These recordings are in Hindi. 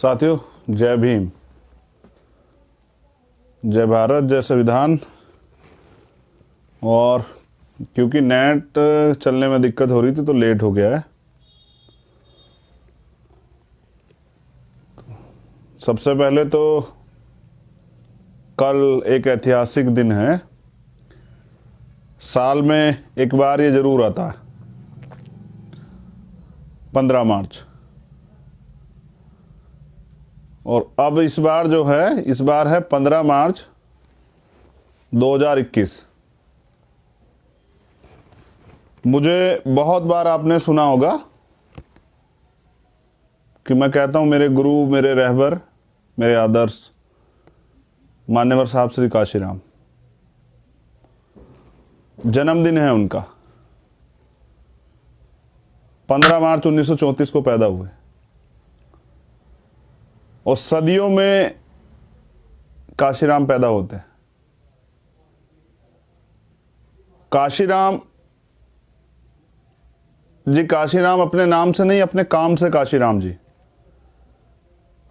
साथियों, जय भीम, जय भारत, जय संविधान। और क्योंकि नेट चलने में दिक्कत हो रही थी तो लेट हो गया है। सबसे पहले तो कल एक ऐतिहासिक दिन है। साल में एक बार ये जरूर आता है, 15 मार्च। और अब इस बार जो है, इस बार है 15 मार्च 2021। मुझे बहुत बार आपने सुना होगा कि मैं कहता हूं मेरे गुरु, मेरे रहबर, मेरे आदर्श मान्यवर साहब श्री काशीराम, जन्मदिन है उनका। 15 मार्च 1934 को पैदा हुए और सदियों में काशीराम पैदा होते हैं। काशीराम जी, काशीराम अपने नाम से नहीं, अपने काम से काशीराम जी।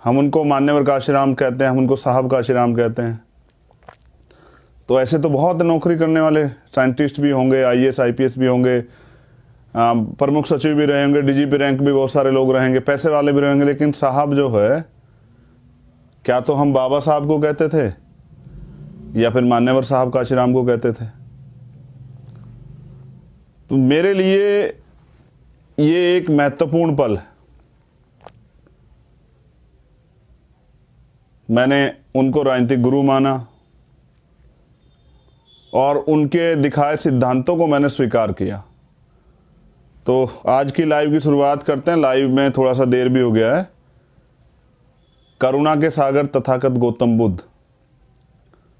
हम उनको मान्यवर काशीराम कहते हैं, हम उनको साहब काशीराम कहते हैं। तो ऐसे तो बहुत नौकरी करने वाले साइंटिस्ट भी होंगे, आईएएस आईपीएस भी होंगे, प्रमुख सचिव भी रहेंगे, डीजीपी रैंक भी बहुत सारे लोग रहेंगे, पैसे वाले भी रहेंगे। लेकिन साहब जो है, क्या तो हम बाबा साहब को कहते थे या फिर मान्यवर साहब काशीराम को कहते थे। तो मेरे लिए ये एक महत्वपूर्ण पल है। मैंने उनको राजनीतिक गुरु माना और उनके दिखाए सिद्धांतों को मैंने स्वीकार किया। तो आज की लाइव की शुरुआत करते हैं। लाइव में थोड़ा सा देर भी हो गया है। करुणा के सागर तथागत गौतम बुद्ध,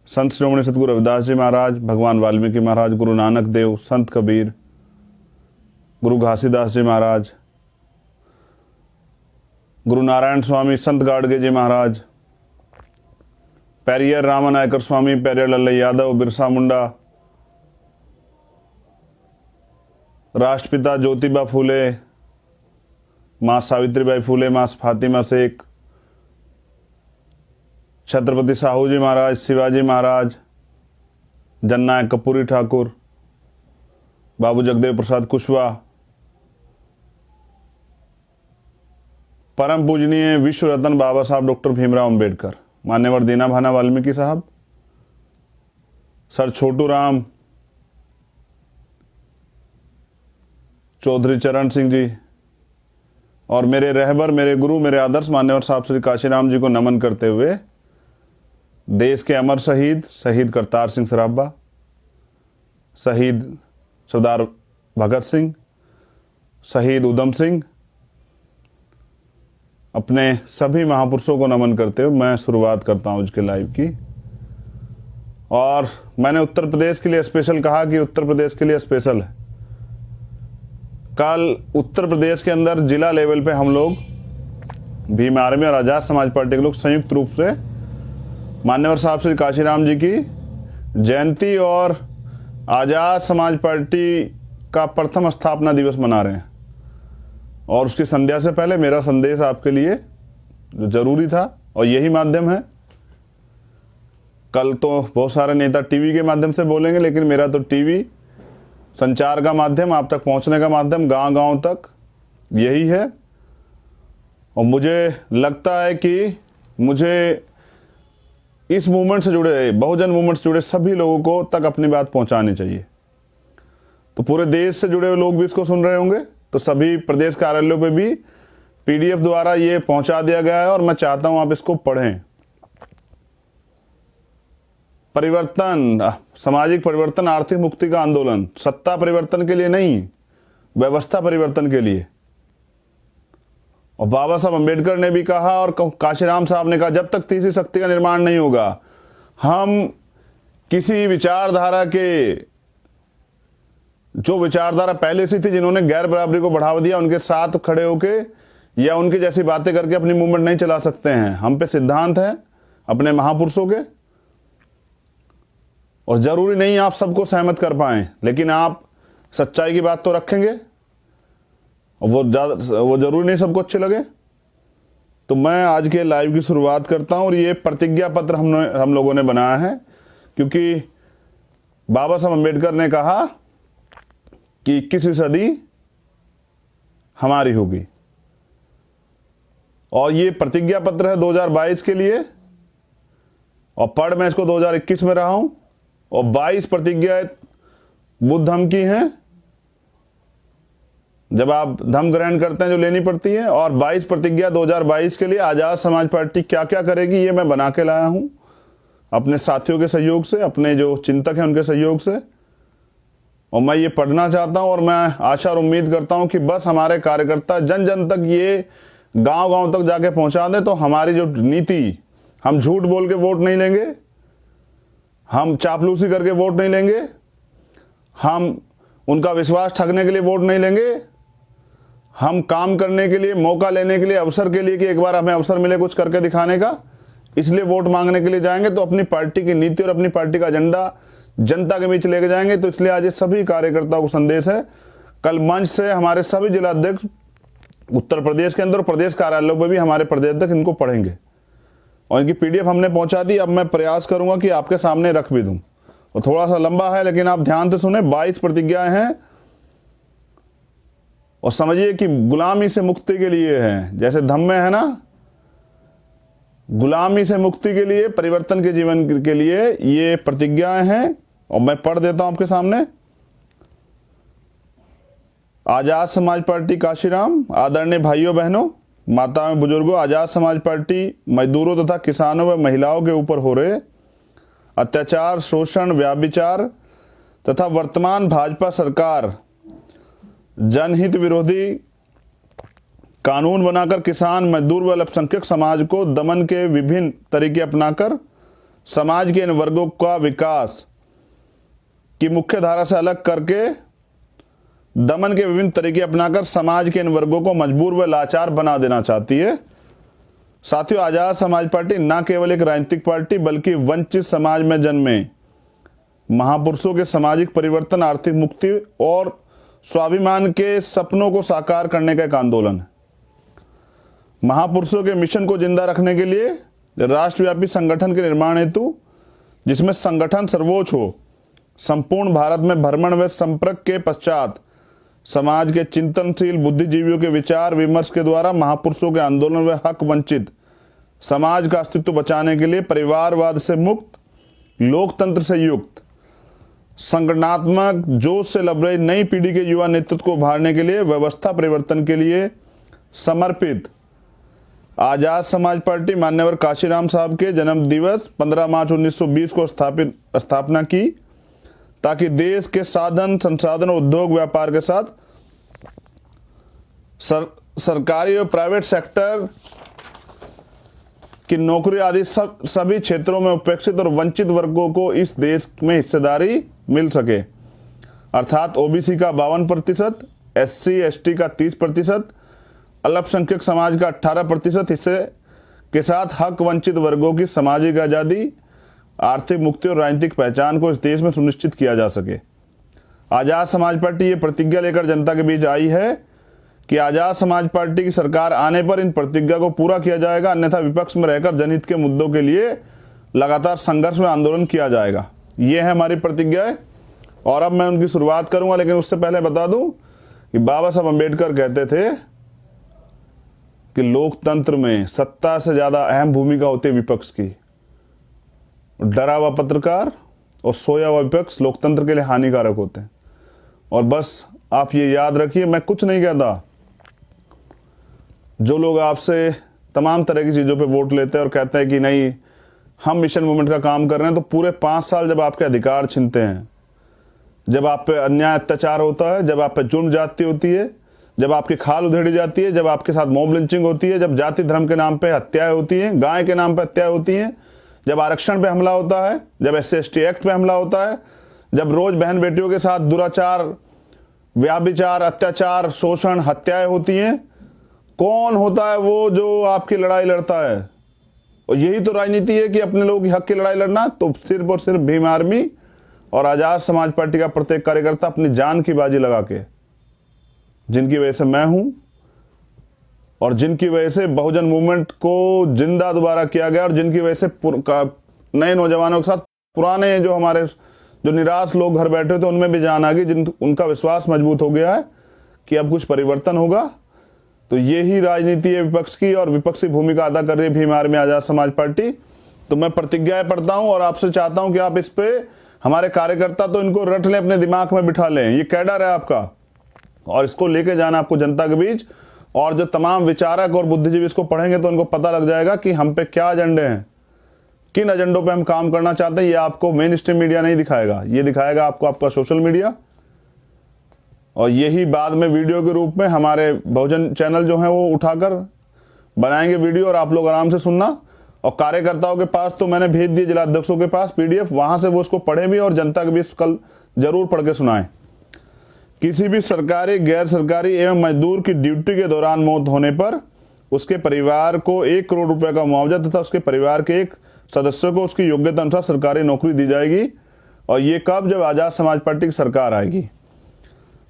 संत श्रोमणी सतगुरु रविदास जी महाराज, भगवान वाल्मीकि महाराज, गुरु नानक देव, संत कबीर, गुरु घासीदास जी महाराज, गुरु नारायण स्वामी, संत गाडगे जी महाराज, पेरियर रामानायकर स्वामी, पेरियर लल्लई यादव, बिरसा मुंडा, राष्ट्रपिता ज्योतिबा फूले, मां सावित्रीबाई फूले, मां फातिमा शेख, छत्रपति साहू जी महाराज, शिवाजी महाराज, जननायक कपूरी ठाकुर, बाबू जगदेव प्रसाद कुशवाहा, परम पूजनीय विश्व रत्न बाबा साहब डॉक्टर भीमराव अंबेडकर, मान्यवर दीना भाना वाल्मीकि साहब, सर छोटू राम, चौधरी चरण सिंह जी, और मेरे रहबर, मेरे गुरु, मेरे आदर्श मान्यवर साहब श्री काशीराम जी को नमन करते हुए देश के अमर शहीद, शहीद करतार सिंह सराभा, शहीद सरदार भगत सिंह, शहीद उधम सिंह, अपने सभी महापुरुषों को नमन करते हुए मैं शुरुआत करता हूं आज के लाइव की। और मैंने उत्तर प्रदेश के लिए स्पेशल कहा कि उत्तर प्रदेश के लिए स्पेशल है। कल उत्तर प्रदेश के अंदर जिला लेवल पे हम लोग भीम आर्मी और आजाद समाज पार्टी के लोग संयुक्त रूप से मान्यवर साहब श्री काशीराम जी की जयंती और आजाद समाज पार्टी का प्रथम स्थापना दिवस मना रहे हैं। और उसकी संध्या से पहले मेरा संदेश आपके लिए जो जरूरी था, और यही माध्यम है। कल तो बहुत सारे नेता टीवी के माध्यम से बोलेंगे, लेकिन मेरा तो टीवी संचार का माध्यम, आप तक पहुंचने का माध्यम, गांव-गांव तक यही है। और मुझे लगता है कि मुझे इस मूवमेंट से जुड़े, बहुजन मूवमेंट से जुड़े सभी लोगों को तक अपनी बात पहुंचानी चाहिए। तो पूरे देश से जुड़े हुए लोग भी इसको सुन रहे होंगे, तो सभी प्रदेश कार्यालयों पे भी पीडीएफ द्वारा ये पहुंचा दिया गया है और मैं चाहता हूं आप इसको पढ़ें। परिवर्तन, सामाजिक परिवर्तन, आर्थिक मुक्ति का आंदोलन, सत्ता परिवर्तन के लिए नहीं, व्यवस्था परिवर्तन के लिए। और बाबा साहब अंबेडकर ने भी कहा और काशीराम साहब ने कहा, जब तक तीसरी शक्ति का निर्माण नहीं होगा, हम किसी विचारधारा के, जो विचारधारा पहले से थी, जिन्होंने गैर बराबरी को बढ़ावा दिया, उनके साथ खड़े होके या उनकी जैसी बातें करके अपनी मूवमेंट नहीं चला सकते हैं। हम पे सिद्धांत है अपने महापुरुषों के, और जरूरी नहीं आप सबको सहमत कर पाएं, लेकिन आप सच्चाई की बात तो रखेंगे। वो जरूरी नहीं सबको अच्छे लगे। तो मैं आज के लाइव की शुरुआत करता हूं और ये प्रतिज्ञा पत्र हम लोगों ने बनाया है, क्योंकि बाबा साहब अम्बेडकर ने कहा कि 21वीं सदी हमारी होगी, और ये प्रतिज्ञा पत्र है 2022 के लिए, और पढ़ मैं इसको 2021 में रहा हूं, और 22 प्रतिज्ञाएं बुद्ध धम्म की हैं, जब आप धम्म ग्रहण करते हैं जो लेनी पड़ती है, और 22 प्रतिज्ञा 2022 के लिए आजाद समाज पार्टी क्या क्या करेगी ये मैं बना के लाया हूं अपने साथियों के सहयोग से, अपने जो चिंतक हैं उनके सहयोग से, और मैं ये पढ़ना चाहता हूं। और मैं आशा और उम्मीद करता हूं कि बस हमारे कार्यकर्ता जन जन तक ये गांव गांव तक जाके पहुंचा दें, तो हमारी जो नीति, हम झूठ बोल के वोट नहीं लेंगे, हम चापलूसी करके वोट नहीं लेंगे, हम उनका विश्वास ठगने के लिए वोट नहीं लेंगे, हम काम करने के लिए, मौका लेने के लिए, अवसर के लिए कि एक बार हमें अवसर मिले कुछ करके दिखाने का, इसलिए वोट मांगने के लिए जाएंगे। तो अपनी पार्टी की नीति और अपनी पार्टी का एजेंडा जनता के बीच लेके जाएंगे। तो इसलिए आज ये सभी कार्यकर्ताओं को संदेश है, कल मंच से हमारे सभी जिलाध्यक्ष उत्तर प्रदेश के अंदर, प्रदेश कार्यालयों पर भी हमारे प्रदेश अध्यक्ष इनको पढ़ेंगे, और इनकी PDF हमने पहुंचा दी। अब मैं प्रयास करूंगा कि आपके सामने रख भी दूं, और थोड़ा सा लंबा है लेकिन आप ध्यान से सुने। 22 प्रतिज्ञाएं हैं, और समझिए कि गुलामी से मुक्ति के लिए है, जैसे धम्म में है ना, गुलामी से मुक्ति के लिए, परिवर्तन के जीवन के लिए ये प्रतिज्ञाएं हैं। और मैं पढ़ देता हूं आपके सामने। आजाद समाज पार्टी काशीराम, आदरणीय भाइयों बहनों, माताओं बुजुर्गों, आजाद समाज पार्टी मजदूरों तथा किसानों व महिलाओं के ऊपर हो रहे अत्याचार, शोषण, व्याभिचार तथा वर्तमान भाजपा सरकार जनहित विरोधी कानून बनाकर किसान, मजदूर व अल्पसंख्यक समाज को दमन के विभिन्न तरीके अपनाकर समाज के इन वर्गों का विकास की मुख्य धारा से अलग करके, दमन के विभिन्न तरीके अपनाकर समाज के इन वर्गों को मजबूर व लाचार बना देना चाहती है। साथियों, आजाद समाज पार्टी न केवल एक राजनीतिक पार्टी बल्कि वंचित समाज में जन्मे महापुरुषों के सामाजिक परिवर्तन, आर्थिक मुक्ति और स्वाभिमान के सपनों को साकार करने का एक आंदोलन है। महापुरुषों के मिशन को जिंदा रखने के लिए राष्ट्रव्यापी संगठन के निर्माण हेतु, जिसमें संगठन सर्वोच्च हो, संपूर्ण भारत में भ्रमण व संपर्क के पश्चात समाज के चिंतनशील बुद्धिजीवियों के विचार विमर्श के द्वारा महापुरुषों के आंदोलन व हक वंचित समाज का अस्तित्व बचाने के लिए परिवारवाद से मुक्त, लोकतंत्र से युक्त, संगठनात्मक जोश से लब रही नई पीढ़ी के युवा नेतृत्व को उभारने के लिए, व्यवस्था परिवर्तन के लिए समर्पित आजाद समाज पार्टी मान्यवर काशीराम साहब के जन्म दिवस 15 मार्च 1920 को स्थापना की, ताकि देश के साधन, संसाधन, उद्योग, व्यापार के साथ सरकारी और प्राइवेट सेक्टर की नौकरी आदि सभी क्षेत्रों में उपेक्षित और वंचित वर्गों को इस देश में हिस्सेदारी मिल सके। अर्थात OBC का 52%, SC ST का 30%, अल्पसंख्यक समाज का 18% हिस्से के साथ हक वंचित वर्गों की सामाजिक आज़ादी, आर्थिक मुक्ति और राजनीतिक पहचान को इस देश में सुनिश्चित किया जा सके। आजाद समाज पार्टी ये प्रतिज्ञा लेकर जनता के बीच आई है कि आजाद समाज पार्टी की सरकार आने पर इन प्रतिज्ञा को पूरा किया जाएगा, अन्यथा विपक्ष में रहकर जनहित के मुद्दों के लिए लगातार संघर्ष में आंदोलन किया जाएगा। ये है हमारी प्रतिज्ञा है, और अब मैं उनकी शुरुआत करूंगा। लेकिन उससे पहले बता दूं कि बाबा साहब अम्बेडकर कहते थे कि लोकतंत्र में सत्ता से ज्यादा अहम भूमिका होती है विपक्ष की। डरा हुआ पत्रकार और सोया हुआ विपक्ष लोकतंत्र के लिए हानिकारक होते हैं। और बस आप ये याद रखिए, मैं कुछ नहीं कहता। जो लोग आपसे तमाम तरह की चीज़ों पे वोट लेते हैं और कहते हैं कि नहीं हम मिशन मूवमेंट का काम कर रहे हैं, तो पूरे 5 साल जब आपके अधिकार छीनते हैं, जब आप पे अन्याय अत्याचार होता है, जब आप पे जुर्म जाती होती है, जब आपकी खाल उधेड़ी जाती है, जब आपके साथ मॉब लिंचिंग होती है, जब जाति धर्म के नाम पे हत्याएं होती हैं, गाय के नाम पे हत्याएं होती हैं, जब आरक्षण पे हमला होता है, जब SC ST एक्ट पे हमला होता है, जब रोज बहन बेटियों के साथ दुराचार, व्याभिचार, अत्याचार, शोषण, हत्याएं होती हैं, कौन होता है वो जो आपकी लड़ाई लड़ता है? और यही तो राजनीति है कि अपने लोगों के हक की लड़ाई लड़ना। तो सिर्फ और सिर्फ भीम आर्मी और आजाद समाज पार्टी का प्रत्येक कार्यकर्ता अपनी जान की बाजी लगा के, जिनकी वजह से मैं हूं, और जिनकी वजह से बहुजन मूवमेंट को जिंदा दोबारा किया गया और जिनकी वजह से नए नौजवानों के साथ पुराने जो हमारे जो निराश लोग घर बैठे थे उनमें भी जान आ गई, उनका विश्वास मजबूत हो गया है कि अब कुछ परिवर्तन होगा। तो ये ही राजनीति है विपक्ष की, और विपक्षी भूमिका अदा कर रही है भीम आर्मी आजाद समाज पार्टी। तो मैं प्रतिज्ञाएं पढ़ता हूं और आपसे चाहता हूं कि आप इस पे, हमारे कार्यकर्ता तो इनको रट लें, अपने दिमाग में बिठा लें, ये कैडर है आपका और इसको लेके जाना आपको जनता के बीच। और जो तमाम विचारक और बुद्धिजीवी इसको पढ़ेंगे तो उनको पता लग जाएगा कि हम पे क्या एजेंडे हैं, किन एजेंडों पे हम काम करना चाहते हैं। ये आपको मेन स्ट्रीम मीडिया नहीं दिखाएगा, ये दिखाएगा आपको आपका सोशल मीडिया, और यही बाद में वीडियो के रूप में हमारे बहुजन चैनल जो हैं वो उठाकर बनाएंगे वीडियो, और आप लोग आराम से सुनना। और कार्यकर्ताओं के पास तो मैंने भेज दिए जिलाध्यक्षों के पास PDF, वहां से वो उसको पढ़े भी और जनता के बीच कल जरूर पढ़ के सुनाएं। किसी भी सरकारी, गैर सरकारी एवं मजदूर की ड्यूटी के दौरान मौत होने पर उसके परिवार को 1 करोड़ रुपए का मुआवजा तथा उसके परिवार के एक सदस्य को उसकी योग्यता अनुसार सरकारी नौकरी दी जाएगी। और ये कब? जब आजाद समाज पार्टी की सरकार आएगी।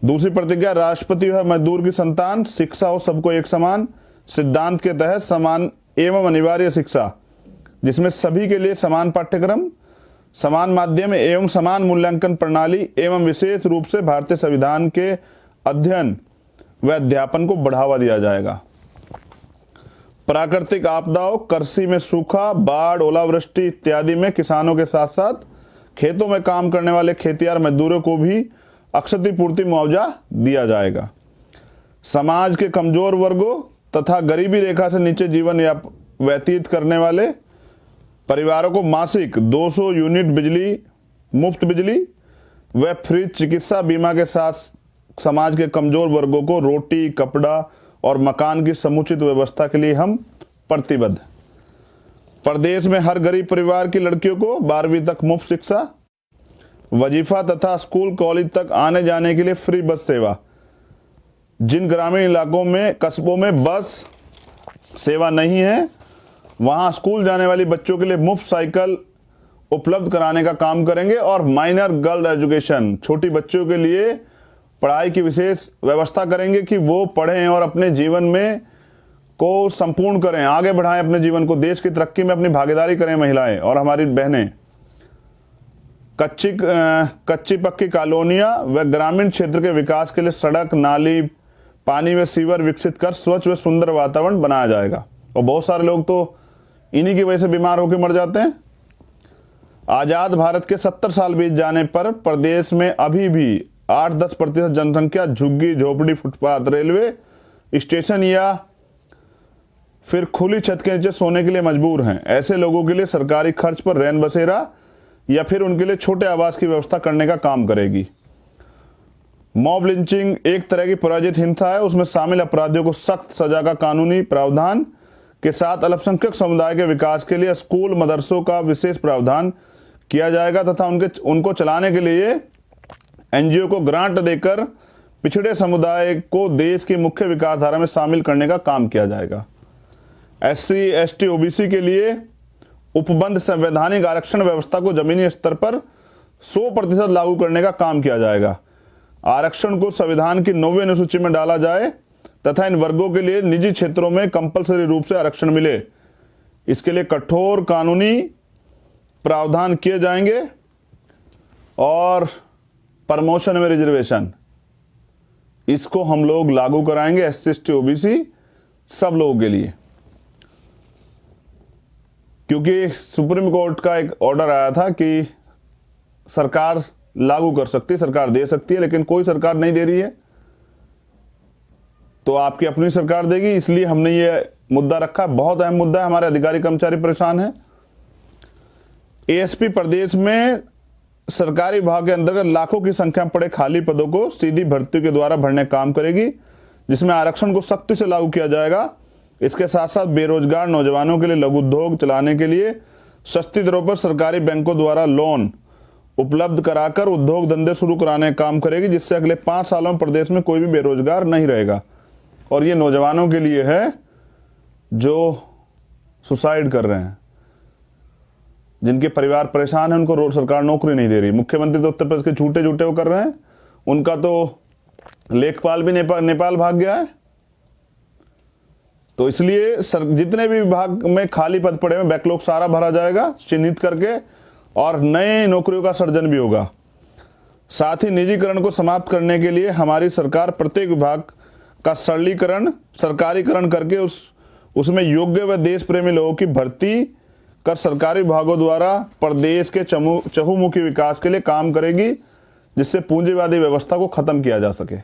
दूसरी प्रतिज्ञा, राष्ट्रपति है मजदूर की संतान, शिक्षा हो सबको एक समान सिद्धांत के तहत समान एवं अनिवार्य शिक्षा, जिसमें सभी के लिए समान पाठ्यक्रम, समान माध्यम एवं समान मूल्यांकन प्रणाली एवं विशेष रूप से भारतीय संविधान के अध्ययन व अध्यापन को बढ़ावा दिया जाएगा। प्राकृतिक आपदाओं, कृषि में सूखा, बाढ़, ओलावृष्टि इत्यादि में किसानों के साथ साथ खेतों में काम करने वाले खेतिहर मजदूरों को भी क्षतिपूर्ति मुआवजा दिया जाएगा। समाज के कमजोर वर्गों तथा गरीबी रेखा से नीचे जीवन व्यतीत करने वाले परिवारों को मासिक 200 यूनिट बिजली, मुफ्त बिजली व फ्री चिकित्सा बीमा के साथ समाज के कमजोर वर्गों को रोटी, कपड़ा और मकान की समुचित व्यवस्था के लिए हम प्रतिबद्ध। प्रदेश में हर गरीब परिवार की लड़कियों को 12वीं तक मुफ्त शिक्षा, वजीफा तथा स्कूल कॉलेज तक आने जाने के लिए फ्री बस सेवा। जिन ग्रामीण इलाकों में, कस्बों में बस सेवा नहीं है, वहां स्कूल जाने वाली बच्चों के लिए मुफ्त साइकिल उपलब्ध कराने का काम करेंगे। और माइनर गर्ल एजुकेशन, छोटी बच्चों के लिए पढ़ाई की विशेष व्यवस्था करेंगे कि वो पढ़ें और अपने जीवन में को संपूर्ण करें, आगे बढ़ाएं अपने जीवन को, देश की तरक्की में अपनी भागीदारी करें महिलाएं और हमारी बहनें। कच्ची पक्की कॉलोनियां व ग्रामीण क्षेत्र के विकास के लिए सड़क, नाली, पानी व सीवर विकसित कर स्वच्छ व सुंदर वातावरण बनाया जाएगा। और बहुत सारे लोग तो इन्हीं की वजह से बीमार होकर मर जाते हैं। आजाद भारत के 70 साल बीत जाने पर प्रदेश में अभी भी 8-10% जनसंख्या झुग्गी झोपड़ी, फुटपाथ, रेलवे स्टेशन या फिर खुली छत के नीचे सोने के लिए मजबूर हैं। ऐसे लोगों के लिए सरकारी खर्च पर रैन बसेरा या फिर उनके लिए छोटे आवास की व्यवस्था करने का काम करेगी। मॉब लिंचिंग एक तरह की पराजित हिंसा है, उसमें शामिल अपराधियों को सख्त सजा का कानूनी प्रावधान के साथ अल्पसंख्यक समुदाय के विकास के लिए स्कूल, मदरसों का विशेष प्रावधान किया जाएगा तथा उनको चलाने के लिए NGO को ग्रांट देकर पिछड़े समुदाय को देश की मुख्य विकासधारा में शामिल करने का काम किया जाएगा। SC, ST, OBC के लिए उपबंध संवैधानिक आरक्षण व्यवस्था को जमीनी स्तर पर 100% लागू करने का काम किया जाएगा। आरक्षण को संविधान की 9वीं अनुसूची में डाला जाए तथा इन वर्गों के लिए निजी क्षेत्रों में कंपलसरी रूप से आरक्षण मिले, इसके लिए कठोर कानूनी प्रावधान किए जाएंगे। और प्रमोशन में रिजर्वेशन, इसको हम लोग लागू कराएंगे SC, ST, OBC सब लोगों के लिए, क्योंकि सुप्रीम कोर्ट का एक ऑर्डर आया था कि सरकार लागू कर सकती है, सरकार दे सकती है, लेकिन कोई सरकार नहीं दे रही है, तो आपकी अपनी सरकार देगी। इसलिए हमने ये मुद्दा रखा, बहुत अहम मुद्दा है, हमारे अधिकारी कर्मचारी परेशान हैं। ASP प्रदेश में सरकारी विभाग के अंतर्गत लाखों की संख्या में पड़े खाली पदों को सीधी भर्ती के द्वारा भरने का काम करेगी, जिसमें आरक्षण को सख्ती से लागू किया जाएगा। इसके साथ साथ बेरोजगार नौजवानों के लिए लघु उद्योग चलाने के लिए सस्ती दरों पर सरकारी बैंकों द्वारा लोन उपलब्ध कराकर उद्योग धंधे शुरू कराने का काम करेगी, जिससे अगले 5 सालों में प्रदेश में कोई भी बेरोजगार नहीं रहेगा। और ये नौजवानों के लिए है जो सुसाइड कर रहे हैं, जिनके परिवार परेशान है, उनको सरकार नौकरी नहीं दे रही। मुख्यमंत्री तो उत्तर प्रदेश के झूठे वो कर रहे हैं, उनका तो लेखपाल भी नेपाल भाग गया है। तो इसलिए जितने भी विभाग में खाली पद पड़े हैं बैकलॉग सारा भरा जाएगा चिन्हित करके, और नए नौकरियों का सृजन भी होगा। साथ ही निजीकरण को समाप्त करने के लिए हमारी सरकार प्रत्येक विभाग का सरकारीकरण करके उसमें योग्य व देश प्रेमी लोगों की भर्ती कर सरकारी विभागों द्वारा प्रदेश के चहुमुखी विकास के लिए काम करेगी, जिससे पूंजीवादी व्यवस्था को खत्म किया जा सके।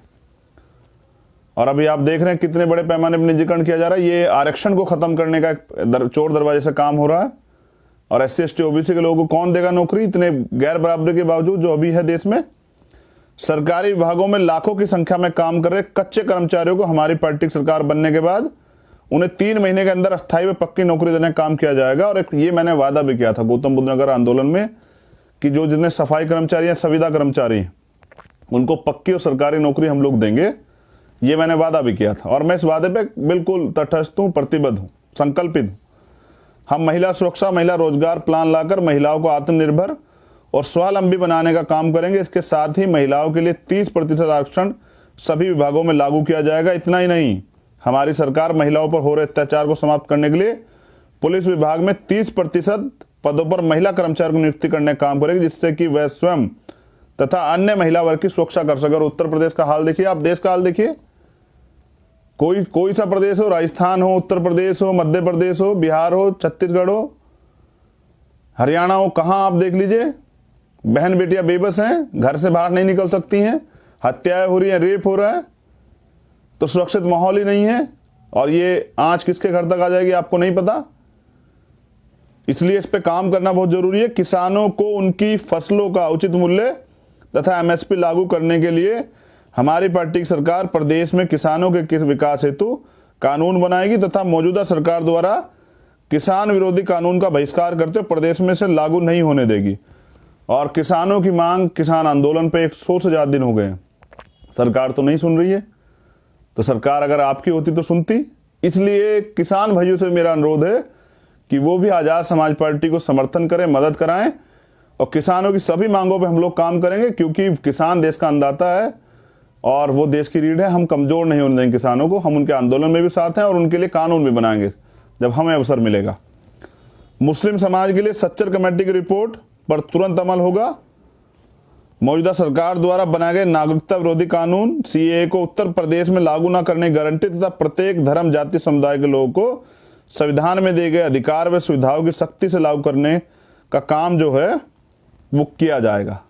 और अभी आप देख रहे हैं कितने बड़े पैमाने पर निजीकरण किया जा रहा है। ये आरक्षण को खत्म करने का एक चोर दरवाजे से काम हो रहा है। और SC ST OBC के लोगों को कौन देगा नौकरी, इतने गैर बराबरी के बावजूद जो अभी है देश में। सरकारी विभागों में लाखों की संख्या में काम कर रहे कच्चे कर्मचारियों को हमारी पार्टी की सरकार बनने के बाद उन्हें 3 महीने के अंदर अस्थायी व पक्की नौकरी देने का काम किया जाएगा। और ये मैंने वादा भी किया था गौतम बुद्ध नगर आंदोलन में कि जो जितने सफाई कर्मचारी हैं, संविदा कर्मचारी हैं, उनको पक्की और सरकारी नौकरी हम लोग देंगे। ये मैंने वादा भी किया था और मैं इस वादे पे बिल्कुल तटस्थ हूँ, प्रतिबद्ध हूँ, संकल्पित हूँ। हम महिला सुरक्षा, महिला रोजगार प्लान लाकर महिलाओं को आत्मनिर्भर और स्वावलंबी बनाने का काम करेंगे। इसके साथ ही महिलाओं के लिए 30% आरक्षण सभी विभागों में लागू किया जाएगा। इतना ही नहीं, हमारी सरकार महिलाओं पर हो रहे अत्याचार को समाप्त करने के लिए पुलिस विभाग में 30% पदों पर महिला कर्मचारियों की नियुक्ति करने का काम करेगी, जिससे कि वह स्वयं तथा अन्य महिला वर्ग की सुरक्षा कर सके। और उत्तर प्रदेश का हाल देखिए, आप देश का हाल देखिए, कोई सा प्रदेश हो, राजस्थान हो, उत्तर प्रदेश हो, मध्य प्रदेश हो, बिहार हो, छत्तीसगढ़ हो, हरियाणा हो, कहाँ आप देख लीजिए, बहन बेटियां बेबस हैं, घर से बाहर नहीं निकल सकती हैं, हत्याएं हो रही हैं, रेप हो रहा है, तो सुरक्षित माहौल ही नहीं है। और ये आंच किसके घर तक आ जाएगी आपको नहीं पता। इसलिए इस पे काम करना बहुत जरूरी है। किसानों को उनकी फसलों का उचित मूल्य तथा MSP लागू करने के लिए हमारी पार्टी की सरकार प्रदेश में किसानों के विकास हेतु कानून बनाएगी तथा मौजूदा सरकार द्वारा किसान विरोधी कानून का बहिष्कार करते हुए प्रदेश में से लागू नहीं होने देगी। और किसानों की मांग, किसान आंदोलन पे 100 से ज्यादा दिन हो गए, सरकार तो नहीं सुन रही है। तो सरकार अगर आपकी होती तो सुनती। इसलिए किसान भाइयों से मेरा अनुरोध है कि वो भी आजाद समाज पार्टी को समर्थन करें, मदद कराएं और किसानों की सभी मांगों पे हम लोग काम करेंगे, क्योंकि किसान देश का अन्नदाता है और वो देश की रीढ़ है। हम कमजोर नहीं होने देंगे किसानों को। हम उनके आंदोलन में भी साथ हैं और उनके लिए कानून भी बनाएंगे जब हमें अवसर मिलेगा। मुस्लिम समाज के लिए सच्चर कमेटी की रिपोर्ट पर तुरंत अमल होगा। मौजूदा सरकार द्वारा बनाए गए नागरिकता विरोधी कानून CAA को उत्तर प्रदेश में लागू न करने की गारंटी तथा प्रत्येक धर्म, जाति, समुदाय के लोगों को संविधान में दिए गए अधिकार व सुविधाओं की सख्ती से लागू करने का काम जो है वो किया जाएगा।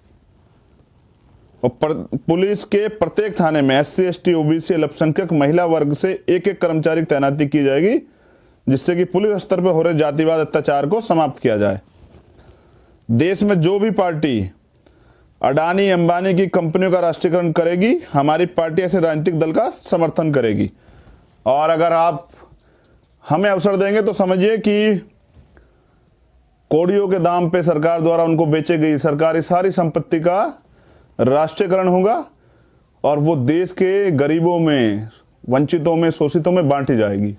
और पुलिस के प्रत्येक थाने में SC ST OBC अल्पसंख्यक महिला वर्ग से एक कर्मचारी की तैनाती की जाएगी, जिससे कि पुलिस स्तर पर हो रहे जातिवाद अत्याचार को समाप्त किया जाए। देश में जो भी पार्टी अडानी अंबानी की कंपनियों का राष्ट्रीयकरण करेगी, हमारी पार्टी ऐसे राजनीतिक दल का समर्थन करेगी। और अगर आप हमें अवसर देंगे तो समझिए कि कौड़ियों के दाम पे सरकार द्वारा उनको बेचे गई सरकारी सारी संपत्ति का राष्ट्रीयकरण होगा और वो देश के गरीबों में, वंचितों में, शोषितों में बांटी जाएगी।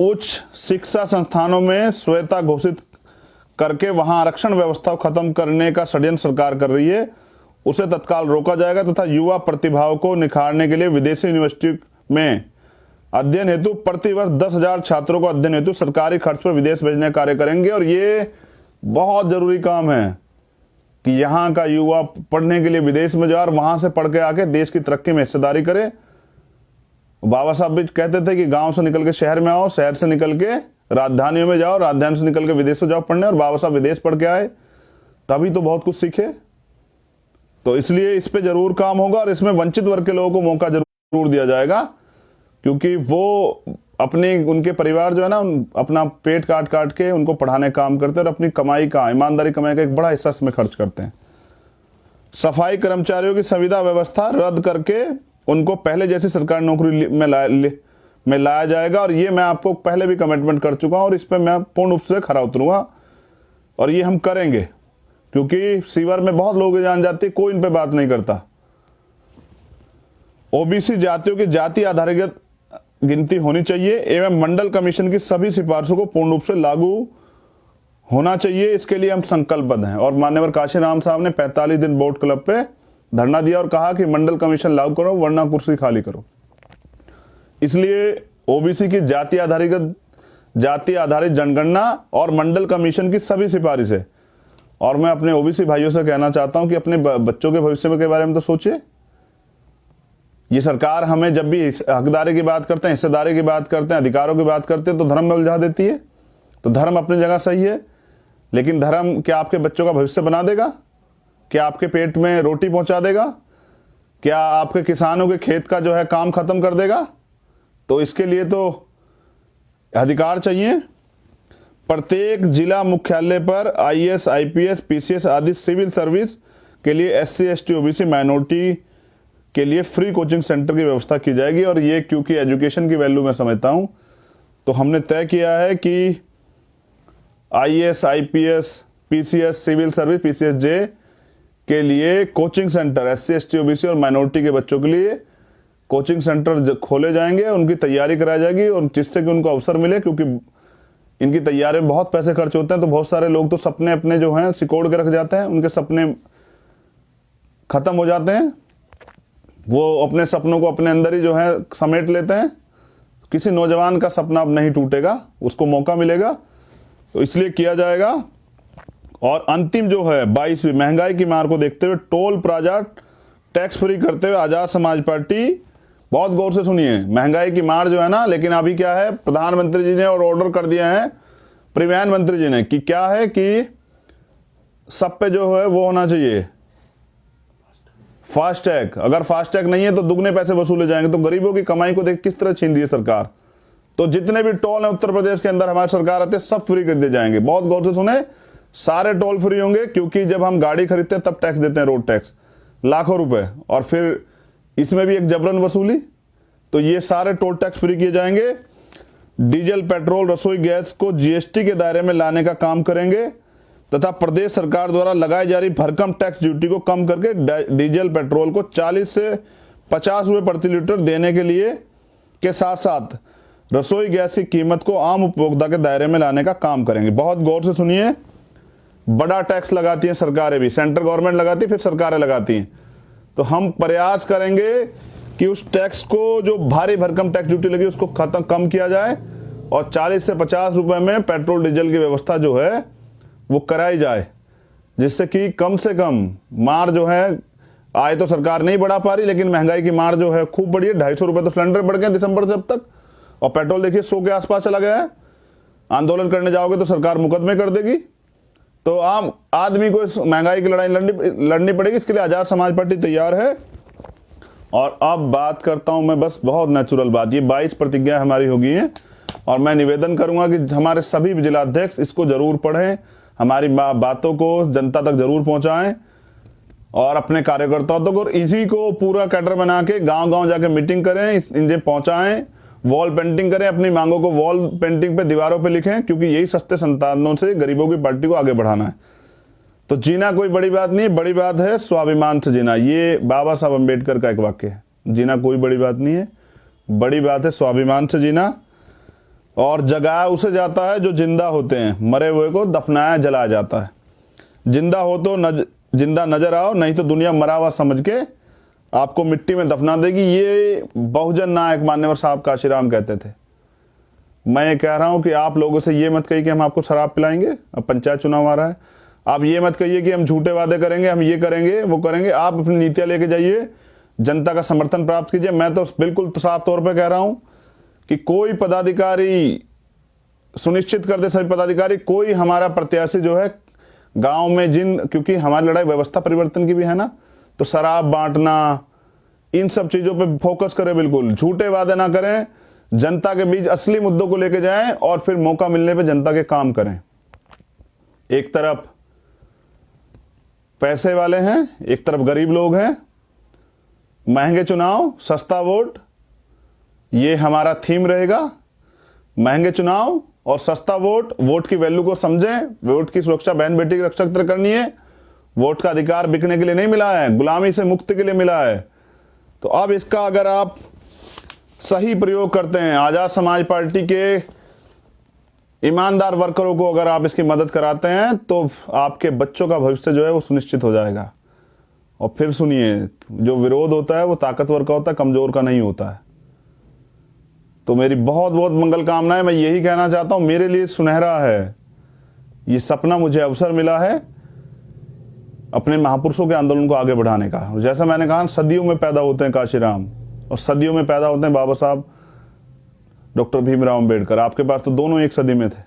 उच्च शिक्षा संस्थानों में स्वायत्तता घोषित करके वहां आरक्षण व्यवस्था को खत्म करने का षड्यंत्र सरकार कर रही है, उसे तत्काल रोका जाएगा तथा युवा प्रतिभाओं को निखारने के लिए विदेशी यूनिवर्सिटी में अध्ययन हेतु प्रतिवर्ष 10,000 छात्रों को अध्ययन हेतु सरकारी खर्च पर विदेश भेजने का कार्य करेंगे। और ये बहुत जरूरी काम है कि यहाँ का युवा पढ़ने के लिए विदेश में जाए और वहां से पढ़ के आके देश की तरक्की में हिस्सेदारी करे। बाबा साहब भी कहते थे कि गांव से निकल के शहर में आओ, शहर से निकल के राजधानियों में जाओ, राजधानी से निकल के विदेश में जाओ पढ़ने। और बाबा साहब विदेश पढ़ के आए, तभी तो बहुत कुछ सीखे। तो इसलिए इस पे जरूर काम होगा और इसमें वंचित वर्ग के लोगों को मौका जरूर दिया जाएगा, क्योंकि वो अपने, उनके परिवार जो है ना, अपना पेट काट काट के उनको पढ़ाने का काम करते हैं और अपनी कमाई का, ईमानदारी कमाई का एक बड़ा हिस्सा इसमें खर्च करते हैं। सफाई कर्मचारियों की संविदा व्यवस्था रद्द करके उनको पहले जैसी सरकारी नौकरी में लाया जाएगा। और ये मैं आपको पहले भी कमिटमेंट कर चुका हूं और इस पर मैं पूर्ण रूप से खरा उतरूंगा और ये हम करेंगे, क्योंकि सीवर में बहुत लोग जान जाते, कोई इन पे बात नहीं करता। OBC जातियों की जाति आधारित गिनती होनी चाहिए एवं मंडल कमीशन की सभी सिफारिशों को पूर्ण रूप से लागू होना चाहिए। इसके लिए हम संकल्पबद्ध हैं। और मान्यवर काशीराम साहब ने 45 दिन बोट क्लब पे धरना दिया और कहा कि मंडल कमीशन लागू करो वरना कुर्सी खाली करो। इसलिए ओबीसी की जाति आधारित जनगणना और मंडल कमीशन की सभी सिफारिश है। और मैं अपने ओबीसी भाइयों से कहना चाहता हूं कि अपने बच्चों के भविष्य के बारे में तो सोचिए। ये सरकार हमें जब भी हकदारी की बात करते हैं, हिस्सेदारी की बात करते हैं, अधिकारों की बात करते हैं तो धर्म में उलझा देती है। तो धर्म अपनी जगह सही है, लेकिन धर्म क्या आपके बच्चों का भविष्य बना देगा? क्या आपके पेट में रोटी पहुंचा देगा? क्या आपके किसानों के खेत का जो है काम खत्म कर देगा? तो इसके लिए तो अधिकार चाहिए। प्रत्येक जिला मुख्यालय पर आईएएस, आईपीएस, पीसीएस आदि सिविल सर्विस के लिए एससी, एसटी, ओबीसी, माइनॉरिटी के लिए फ्री कोचिंग सेंटर की व्यवस्था की जाएगी। और ये क्योंकि एजुकेशन की वैल्यू मैं समझता हूं, तो हमने तय किया है कि IAS, IPS, PCS, civil service, PCS J के लिए coaching centre, SC, ST, OBC और माइनॉरिटी के बच्चों के लिए कोचिंग सेंटर खोले जाएंगे, उनकी तैयारी कराई जाएगी और जिससे कि उनको अवसर मिले। क्योंकि इनकी तैयारी में बहुत पैसे खर्च होते हैं, तो बहुत सारे लोग तो सपने अपने जो हैं सिकोड़ के रख जाते हैं, उनके सपने खत्म हो जाते हैं, वो अपने सपनों को अपने अंदर ही जो है समेट लेते हैं। किसी नौजवान का सपना अब नहीं टूटेगा, उसको मौका मिलेगा, तो इसलिए किया जाएगा। और अंतिम जो है 22वीं महंगाई की मार को देखते हुए टोल प्लाजा टैक्स फ्री करते हुए आजाद समाज पार्टी, बहुत गौर से सुनिए, महंगाई की मार जो है ना, लेकिन अभी क्या है, प्रधानमंत्री जी ने और ऑर्डर कर दिया है परिवहन मंत्री जी ने कि क्या है कि सब पे जो है वो होना चाहिए फास्टैग। अगर फास्टैग नहीं है तो दुगने पैसे वसूले जाएंगे। तो गरीबों की कमाई को देख किस तरह छीन रही है सरकार। तो जितने भी टोल है उत्तर प्रदेश के अंदर हमारी सरकार आते सब फ्री कर दिए जाएंगे। बहुत गौर से सुने, सारे टोल फ्री होंगे, क्योंकि जब हम गाड़ी खरीदते हैं तब टैक्स देते हैं, रोड टैक्स लाखों रुपए, और फिर इसमें भी एक जबरन वसूली। तो ये सारे टोल टैक्स फ्री किए जाएंगे। डीजल, पेट्रोल, रसोई गैस को जीएसटी के दायरे में लाने का काम करेंगे तथा प्रदेश सरकार द्वारा लगाई जा रही भरकम टैक्स ड्यूटी को कम करके डीजल, पेट्रोल को 40 से 50 रुपए प्रति लीटर देने के लिए के साथ साथ रसोई गैस की कीमत को आम उपभोक्ता के दायरे में लाने का काम करेंगे। बहुत गौर से सुनिए, बड़ा टैक्स लगाती हैं सरकारें भी, सेंट्रल गवर्नमेंट लगाती है, फिर सरकारें लगाती हैं। तो हम प्रयास करेंगे कि उस टैक्स को, जो भारी भरकम टैक्स ड्यूटी लगी, उसको कम किया जाए और 40 से 50 रुपए में पेट्रोल डीजल की व्यवस्था जो है वो कराई जाए, जिससे कि कम से कम मार जो है, आय तो सरकार नहीं बढ़ा पा रही, लेकिन महंगाई की मार जो है खूब बढ़ी है। 250 रुपए तो सिलेंडर बढ़ गए दिसंबर से अब तक, और पेट्रोल देखिए 100 के आसपास चला गया है। आंदोलन करने जाओगे तो सरकार मुकदमे कर देगी। तो आम आदमी को इस महंगाई की लड़ाई लड़नी पड़ेगी। इसके लिए आजाद समाज पार्टी तैयार है। और अब बात करता हूं मैं, बस बहुत नेचुरल बात, ये 22 प्रतिज्ञा हमारी होगी हैं, और मैं निवेदन करूंगा कि हमारे सभी जिलाध्यक्ष इसको जरूर पढ़ें, हमारी बातों को जनता तक जरूर पहुंचाएं और अपने कार्यकर्ताओं तक, और इसी को पूरा कैडर बना के गांव-गांव जाके मीटिंग करें, इन्हें पहुंचाएं, वॉल पेंटिंग करें, अपनी मांगों को वॉल पेंटिंग पे दीवारों पे लिखें, क्योंकि यही सस्ते संसाधनों से गरीबों की पार्टी को आगे बढ़ाना है। तो जीना कोई बड़ी बात नहीं, बड़ी बात है स्वाभिमान से जीना। ये बाबा साहब अम्बेडकर का एक वाक्य है। जीना कोई बड़ी बात नहीं है, बड़ी बात है स्वाभिमान से जीना। और जगाया उसे जाता है जो जिंदा होते हैं, मरे हुए को दफनाया जलाया जाता है। जिंदा हो तो जिंदा नजर आओ, नहीं तो दुनिया मरा हुआ समझ के आपको मिट्टी में दफना देगी। ये बहुजन नायक मान्यवर साहब काशीराम कहते थे। मैं ये कह रहा हूं कि आप लोगों से ये मत कहिए कि हम आपको शराब पिलाएंगे, अब पंचायत चुनाव आ रहा है। आप ये मत कहिए कि हम झूठे वादे करेंगे, हम ये करेंगे वो करेंगे। आप अपनी नीतियां लेके जाइए, जनता का समर्थन प्राप्त कीजिए। मैं तो बिल्कुल साफ तौर पर कह रहा हूं कि कोई पदाधिकारी सुनिश्चित कर दे, सभी पदाधिकारी, कोई हमारा प्रत्याशी जो है गांव में क्योंकि हमारी लड़ाई व्यवस्था परिवर्तन की भी है ना, तो शराब बांटना, इन सब चीजों पे फोकस करें, बिल्कुल झूठे वादे ना करें, जनता के बीच असली मुद्दों को लेके जाएं और फिर मौका मिलने पे जनता के काम करें। एक तरफ पैसे वाले हैं, एक तरफ गरीब लोग हैं। महंगे चुनाव, सस्ता वोट, ये हमारा थीम रहेगा। महंगे चुनाव और सस्ता वोट, वोट की वैल्यू को समझें, वोट की सुरक्षा बहन बेटी की रक्षा करनी है। वोट का अधिकार बिकने के लिए नहीं मिला है, गुलामी से मुक्ति के लिए मिला है। तो अब इसका अगर आप सही प्रयोग करते हैं, आजाद समाज पार्टी के ईमानदार वर्करों को अगर आप इसकी मदद कराते हैं, तो आपके बच्चों का भविष्य जो है वो सुनिश्चित हो जाएगा। और फिर सुनिए, जो विरोध होता है वो ताकतवर का होता है, कमजोर का नहीं होता है। तो मेरी बहुत बहुत मंगल कामनाएं। मैं यही कहना चाहता हूँ, मेरे लिए सुनहरा है ये सपना, मुझे अवसर मिला है अपने महापुरुषों के आंदोलन को आगे बढ़ाने का। जैसा मैंने कहा, सदियों में पैदा होते हैं काशीराम और सदियों में पैदा होते हैं बाबा साहब डॉक्टर भीमराव अंबेडकर। आपके पास तो दोनों एक सदी में थे।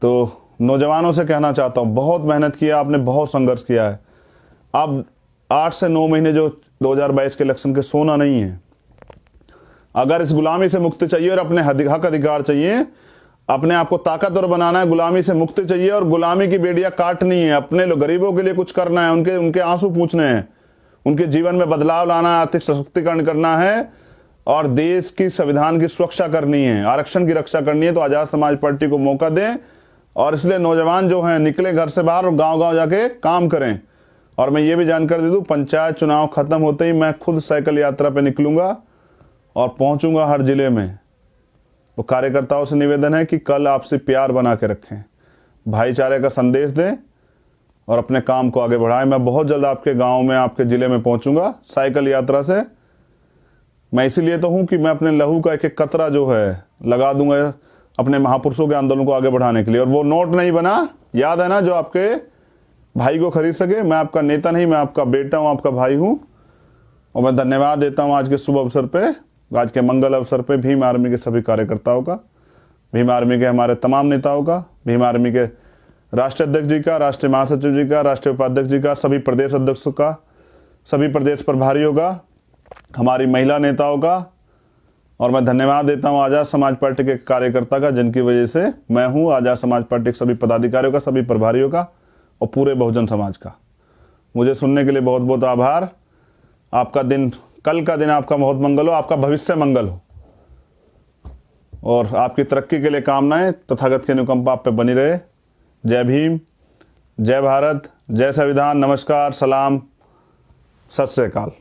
तो नौजवानों से कहना चाहता हूँ, बहुत मेहनत किया आपने, बहुत संघर्ष किया है। अब 8 से 9 महीने जो 2022 के इलेक्शन के सोना नहीं है। अगर इस गुलामी से मुक्ति चाहिए और अपने हक अधिकार चाहिए, अपने आप को ताकतवर बनाना है, गुलामी से मुक्ति चाहिए और गुलामी की बेड़ियां काटनी है, अपने गरीबों के लिए कुछ करना है, उनके आंसू पूछने हैं, उनके जीवन में बदलाव लाना है, आर्थिक सशक्तिकरण करना है और देश की संविधान की सुरक्षा करनी है, आरक्षण की रक्षा करनी है, तो आजाद समाज पार्टी को मौका दें। और इसलिए नौजवान जो हैं निकले घर से बाहर और गांव-गांव जाके काम करें। और मैं ये भी जानकारी दे दूं, पंचायत चुनाव खत्म होते ही मैं खुद साइकिल यात्रा पे निकलूंगा और पहुंचूंगा हर जिले में। वो कार्यकर्ताओं से निवेदन है कि कल आपसे प्यार बना के रखें, भाईचारे का संदेश दें और अपने काम को आगे बढ़ाएं। मैं बहुत जल्द आपके गांव में, आपके ज़िले में पहुंचूंगा साइकिल यात्रा से। मैं इसीलिए तो हूं कि मैं अपने लहू का एक एक कतरा जो है लगा दूंगा अपने महापुरुषों के आंदोलन को आगे बढ़ाने के लिए। और वो नोट नहीं बना, याद है ना, जो आपके भाई को खरीद सके। मैं आपका नेता नहीं, मैं आपका बेटा हूँ, आपका भाई हूँ। और मैं धन्यवाद देता हूँ आज के शुभ अवसर पे, आज के मंगल अवसर पे भीम आर्मी के सभी कार्यकर्ताओं का, भीम आर्मी के हमारे तमाम नेताओं का, भीम आर्मी के राष्ट्रीय अध्यक्ष जी का, राष्ट्रीय महासचिव जी का, राष्ट्रीय उपाध्यक्ष जी का, सभी प्रदेश अध्यक्षों का, सभी प्रदेश प्रभारियों का, हमारी महिला नेताओं का। और मैं धन्यवाद देता हूँ आज़ाद समाज पार्टी के कार्यकर्ता का, जिनकी वजह से मैं हूँ, आज़ाद समाज पार्टी के सभी पदाधिकारियों का, सभी प्रभारियों का और पूरे बहुजन समाज का। मुझे सुनने के लिए बहुत बहुत आभार। आपका दिन, कल का दिन आपका बहुत मंगल हो, आपका भविष्य मंगल हो और आपकी तरक्की के लिए कामनाएं। तथागत की अनुकंपा आप पे बनी रहे। जय भीम, जय भारत, जय संविधान, नमस्कार, सलाम, सत श्री अकाल।